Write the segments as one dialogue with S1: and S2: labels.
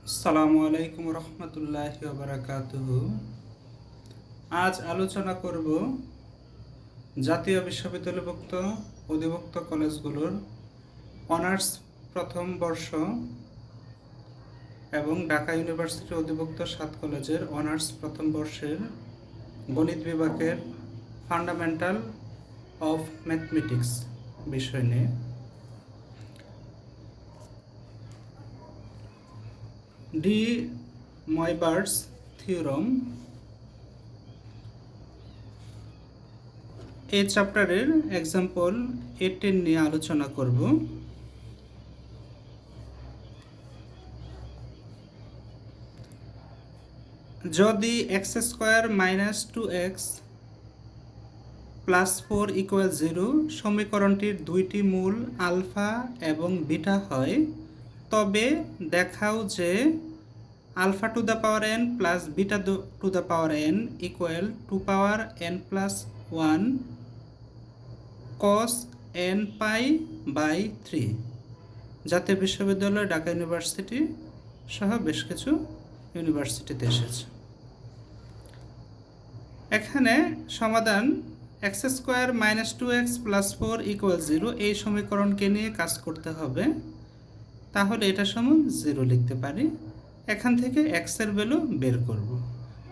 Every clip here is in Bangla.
S1: আসসালামু আলাইকুম রহমতুল্লাহি ওয়া বারাকাতুহু। আজ আলোচনা করব জাতীয় বিশ্ববিদ্যালয়ভুক্ত অধিভুক্ত কলেজগুলোর অনার্স প্রথম বর্ষ এবং ঢাকা ইউনিভার্সিটির অধিভুক্ত 7 কলেজের অনার্স প্রথম বর্ষের গণিত বিভাগের ফান্ডামেন্টাল অফ ম্যাথমেটিক্স বিষয় নিয়ে। ডি ময়বার্স থিওরম এই চ্যাপ্টারের এক্সাম্পল 18 নিয়ে আলোচনা করব। যদি x square minus 2x plus 4 equal 0 সমীকরণটির দুইটি মূল আলফা এবং বিটা হয়, তবে দেখাও যে alpha to the power n plus beta to the power n equal 2 power n plus 1 cos n pi by 3। জাতীয় বিশ্ববিদ্যালয়, ঢাকা ইউনিভার্সিটি সহ বেশ কিছু ইউনিভার্সিটিতে এসেছে। এখানে সমাধান x square minus 2x plus 4 equal 0 এই সমীকরণকে নিয়ে কাজ করতে হবে। তাহলে এটা সমান 0 লিখতে পারি। এখান থেকে এক্স এর ভ্যালু বের করব।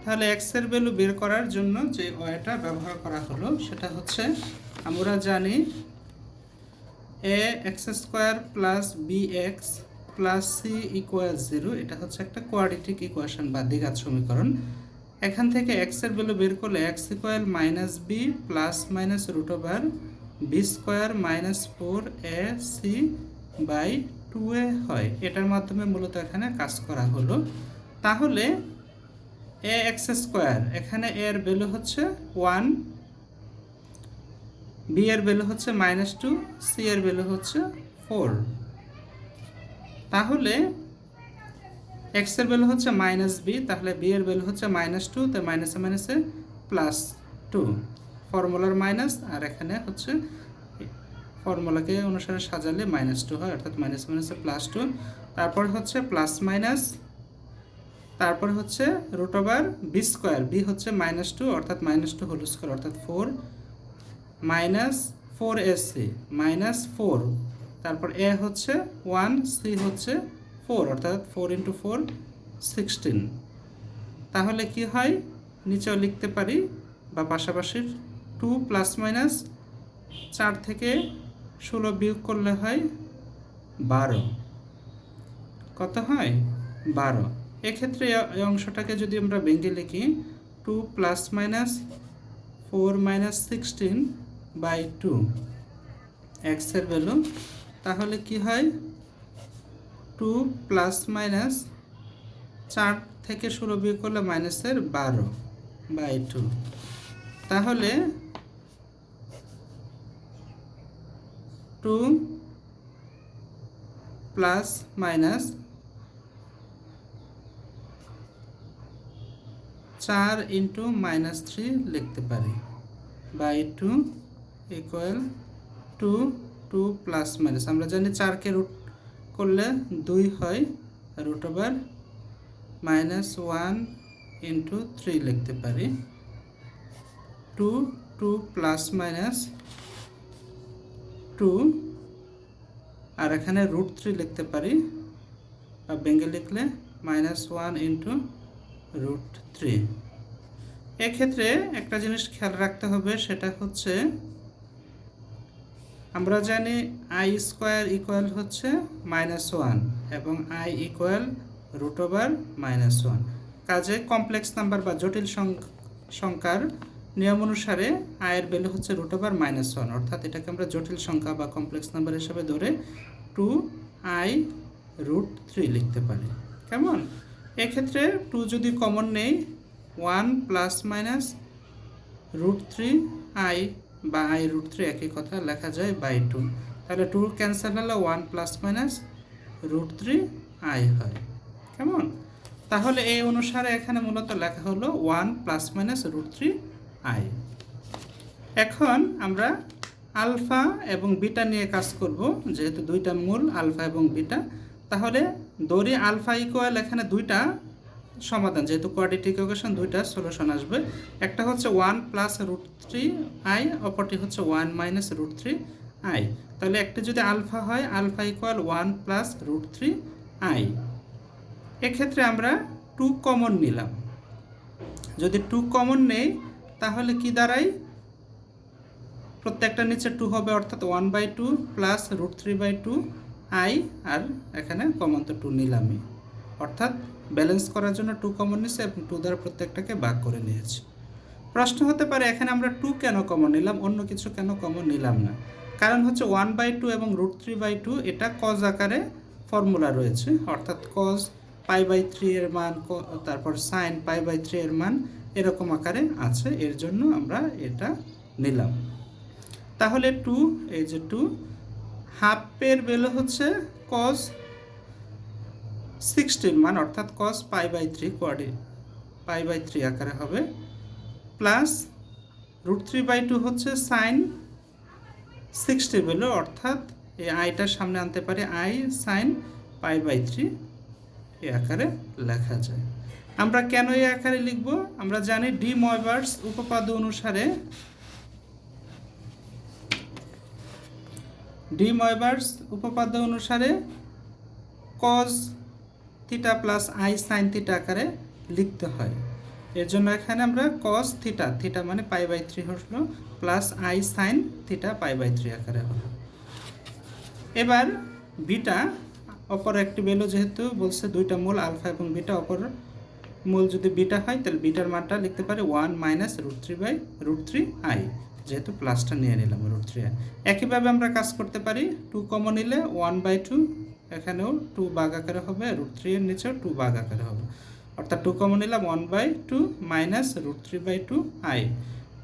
S1: তাহলে এক্স এর ভ্যালু বের করার জন্য যে ওয়েটা ব্যবহার করা হলো সেটা হচ্ছে, আমরা জানি a x square plus b x plus c equal 0, এটা হচ্ছে একটা কোয়াড্রেটিক ইকুয়েশন বা দ্বিঘাত সমীকরণ। এখান থেকে এক্স এর ভ্যালু বের করলে x equal minus b plus minus root over b square minus 4 a c by 2a হয়। এটার মাধ্যমে মূলত এখানে কাজ করা হলো। তাহলে এ এক্স স্কোয়ার, এখানে এর ভ্যালু হচ্ছে 1, বি এর ভ্যালু হচ্ছে -2, সি এর ভ্যালু হচ্ছে 4। তাহলে এক্স এর ভ্যালু হচ্ছে মাইনাস বি, তাহলে বি এর ভ্যালু হচ্ছে -2, তো মাইনাসে মাইনাসে +2, ফর্মুলার মাইনাস, আর এখানে হচ্ছে ফর্মুলাকে অনুসারে সাজালে -2 হয়, অর্থাৎ মাইনাস মাইনাসে +2। তারপর হচ্ছে প্লাস মাইনাস, তারপর হচ্ছে root over b square, b হচ্ছে -2 অর্থাৎ -2 হোল স্কোয়ার অর্থাৎ 4 মাইনাস 4ac -4, তারপর এ হচ্ছে 1, সি হচ্ছে 4 অর্থাৎ 4 × 4 16। তাহলে কি হয়, নিচেও লিখতে পারি বা পাশাপাশি 2 প্লাস মাইনাস 4 থেকে 16 বিয়োগ করলে হয় 12। কত হয়? 12। এক্ষেত্রে এই অংশটাকে যদি আমরা ভেঙে লিখি 2 plus minus 4 minus 16 by 2 x এর ভ্যালু, তাহলে কি হয় 2 প্লাস মাইনাস 4 থেকে 16 বিয়োগ করলে মাইনাসের 12 বাই 2। তাহলে 2 প্লাস মাইনাস 4 ইন্টু -3 লিখতে পারি বাই 2 ইকুয়াল 2 প্লাস মাইনাস, আমরা জানি 4কে রুট করলে 2 হয়, রুট ওভার -1 ইন্টু 3 লিখতে পারি 2 প্লাস মাইনাস 2, আর এখানে √3 লিখতে পারি, বা ভেঙে লিখলে -1 ইন্টু √3। এক্ষেত্রে একটা জিনিস খেয়াল রাখতে হবে, সেটা হচ্ছে আমরা জানি আই স্কোয়ার ইকুয়াল হচ্ছে -1 এবং আই ইকুয়াল রুট ওভার -1। কাজে কমপ্লেক্স নাম্বার বা জটিল সংখ্যার নিয়ম অনুসারে আয়ের ভ্যালু হচ্ছে রুট ওভার -1, অর্থাৎ এটাকে আমরা জটিল সংখ্যা বা কমপ্লেক্স নাম্বার হিসেবে ধরে 2i√3 লিখতে পারি। কেমন? এক্ষেত্রে 2 যদি কমন নেই, 1 প্লাস মাইনাস √3i বা i√3 একই কথা লেখা যায় বাই 2। তাহলে 2 ক্যান্সেল হলে 1 প্লাস মাইনাস √3i হয়। কেমন? তাহলে এই অনুসারে এখানে মূলত লেখা হলো 1 প্লাস মাইনাস √3i। এখন আমরা আলফা এবং বিটা নিয়ে কাজ করব, যেহেতু দুইটা মূল আলফা এবং বিটা। তাহলে ধরি আলফা ইকুয়াল এখানে দুইটা সমাধান, যেহেতু কোয়াড্রেটিক ইকুয়েশন দুইটা সলিউশন আসবে, একটা হচ্ছে 1 প্লাস রুট 3i, অপরটি হচ্ছে 1 মাইনাস রুট 3i। তাহলে একটা যদি আলফা হয়, alpha equal 1 plus root 3i। এক্ষেত্রে আমরা 2 কমন নিলাম। যদি 2 কমন নেই তাহলে কি দাঁড়ায়, প্রত্যেকটা নিচে 2 হবে, অর্থাৎ 1/2 প্লাস রুট 3/2i, আর এখানে কমন তো 2 নিলামই, অর্থাৎ ব্যালেন্স করার জন্য 2 কমন নিয়েছে এবং 2 দ্বারা প্রত্যেকটাকে ভাগ করে নিয়েছি। প্রশ্ন হতে পারে এখানে আমরা 2 কেন কমন নিলাম, অন্য কিছু কেন কমন নিলাম না? কারণ হচ্ছে 1/2 এবং রুট 3/2 এটা কজ আকারে ফর্মুলা রয়েছে, অর্থাৎ কজ π/3 এর মান, তারপর সাইন π/3 এর মান এরকম আকারে আছে, এর জন্য আমরা এটা নিলাম। তাহলে 2, এই যে 2, হাফের ভ্যালু হচ্ছে কজ 60 মান, অর্থাৎ কজ π/3 π/3 আকারে হবে, প্লাস রুট 3/2 হচ্ছে সাইন 60 ভ্যালু, অর্থাৎ এই আইটার সামনে আনতে পারি আই সাইন π/3 এই আকারে লেখা যায়। আমরা কেন এই আকারে লিখব? আমরা জানি ডি ময়বার্স উপপাদ্য অনুসারে, ডি ময়বার্স উপপাদ্য অনুসারে cause theta plus i sine theta আকারে লিখতে হয়। এর জন্য এখানে আমরা কজ থিটা, থিটা মানে π/3 হলো, প্লাস আই সাইন থিটা π/3 আকারে হলো। এবার বিটা অপর একটি ভ্যালু, যেহেতু বলছে দুইটা মূল আলফা এবং বিটা, অপর মূল যদি বিটা হয় তাহলে বিটার মানটা লিখতে পারি 1 মাইনাস রুট 3i, যেহেতু প্লাসটা নিয়ে নিলাম রুট 3i। একইভাবে আমরা কাজ করতে পারি, 2 কমন নিলে 1/2, এখানেও 2 ভাগ আকারে হবে, রুট 3 এর নিচেও 2 ভাগ আকারে হবে, অর্থাৎ 2 কমন নিলাম 1/2 মাইনাস রুট 3/2i।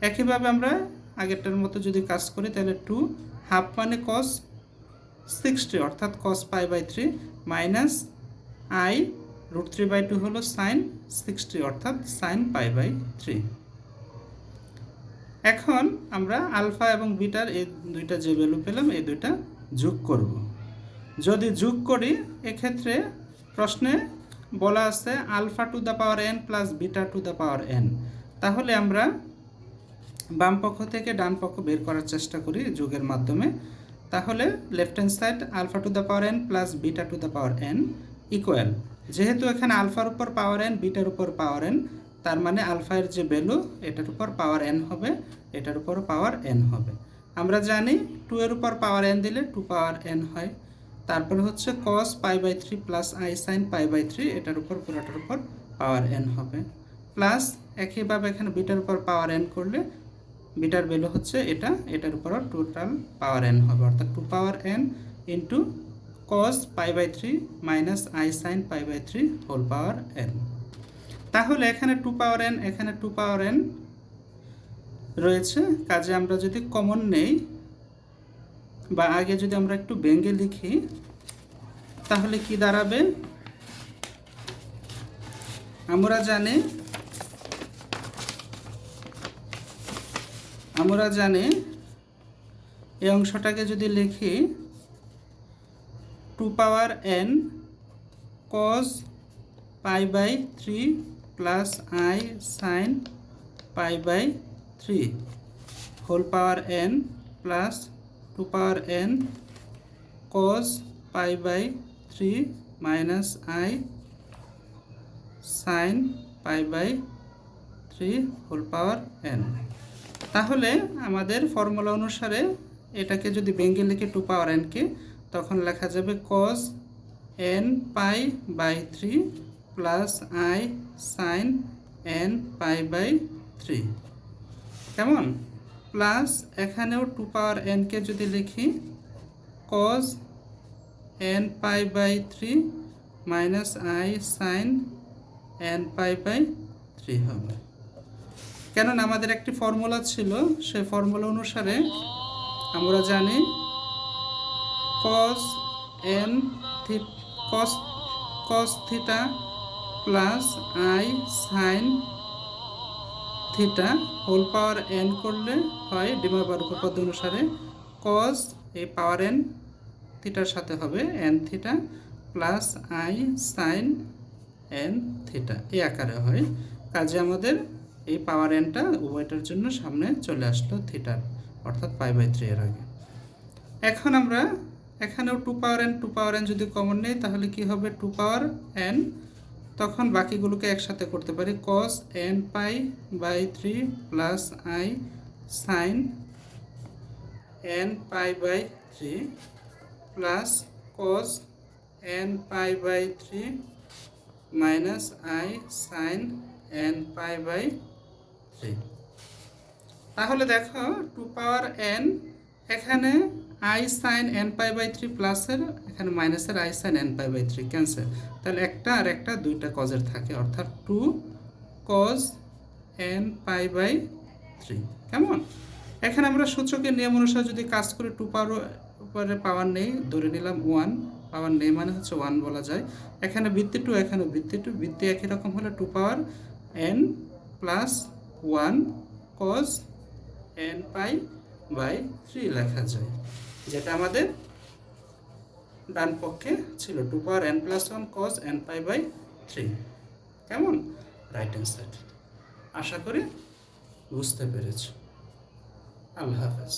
S1: একইভাবে আমরা আগেরটার মতো যদি কাজ করি তাহলে 2 হাফ মানে কস 60, অর্থাৎ কস π/3 মাইনাস আই রুট 3/2 হলো সাইন 60, অর্থাৎ সাইন π/3। এখন আমরা আলফা এবং বিটার এই দুইটা যে ভ্যালু পেলাম এই দুইটা যোগ করব। যদি যোগ করি, এক্ষেত্রে প্রশ্নে বলা আছে alpha to the power n plus beta to the power n। তাহলে আমরা বাম পক্ষ থেকে ডান পক্ষ বের করার চেষ্টা করি যোগের মাধ্যমে। তাহলে left hand side alpha to the power n plus beta to the power n equal, যেহেতু এখানে আলফার উপর পাওয়ার n, বিটার উপর পাওয়ার n, তার মানে আলফার যে ভ্যালু এটার উপর পাওয়ার n হবে, এটার উপর পাওয়ার n হবে। আমরা জানি 2 এর উপর পাওয়ার n দিলে 2 পাওয়ার n হয়। তারপরে হচ্ছে cos π/3 প্লাস i sin π/3, এটার উপর পুরোটার উপর পাওয়ার n হবে, প্লাস একইভাবে এখানে বিটার উপর পাওয়ার n করলে বিটার ভ্যালু হচ্ছে এটা, এটার উপর টোটাল পাওয়ার n হবে, অর্থাৎ 2 power n into cos π/3 minus i sin π/3 whole power n। তাহলে এখানে 2 পাওয়ার n, এখানে 2 পাওয়ার n রয়েছে, কাজে আমরা যদি কমন নেই বা আগে যদি আমরা একটু ভেঙে লিখি তাহলে কি দাঁড়াবে? আমরা জানি এই অংশটাকে যদি লিখি 2 power n cos π/3 plus i sin π/3 whole power n plus 2 power n cos π/3 minus i sin π/3 whole power n। তাহলে আমাদের ফর্মুলা অনুসারে এটাকে যদি ভেঙে লিখি 2 পাওয়ার n কে, তখন লেখা যাবে cos n π/3 plus i sin n π/3, কেমন? প্লাস এখানেও 2 পাওয়ার n কে যদি লিখি cos n π/3 minus i sin n π/3 হবে। কেননা আমাদের একটি ফর্মুলা ছিল, সেই ফর্মুলা অনুসারে আমরা জানি cos theta plus i sin theta whole power n করলে হয় ডি ময়বার্স উপপাদ্য অনুসারে cos এই পাওয়ার n থিটার সাথে হবে n theta plus i sine n theta এই আকারে হয়। কাজে আমাদের এই পাওয়ার এনটা উভয়টার জন্য সামনে চলে আসলো থিটার, অর্থাৎ π/3 এর আগে। এখন আমরা এখানেও টু পাওয়ার এন যদি কমন নেই তাহলে কি হবে, টু পাওয়ার এন, তখন বাকিগুলোকে একসাথে করতে পারি, cos n π/3 plus i sine n π/3 plus cos n π/3 minus i sine n π/3। তাহলে দেখো টু পাওয়ার এন, এখানে আই সাইন n π/3 প্লাসের, এখানে মাইনাসের আই সাইন n π/3 ক্যান্সেল, তাহলে একটা আর একটা দুইটা কজের থাকে, অর্থাৎ 2 cos n π/3। কেমন? এখানে আমরা সূচকের নিয়ম অনুসারে যদি কাজ করি, টু পাওয়ার উপরে পাওয়ার নেই, ধরে নিলাম 1, পাওয়ার নেই মানে হচ্ছে 1 বলা যায়। এখানে বৃত্তি 2, এখানে বৃত্তি 2, বৃত্তি একই রকম হলে টু পাওয়ার n প্লাস 1 cos n π/3 লেখা যায়, যেটা আমাদের ডান পক্ষে ছিল, টু পাওয়ার n প্লাস 1 cos n π/3। কেমন? Right answer. আশা করি বুঝতে পেরেছ। আল্লাহ হাফেজ।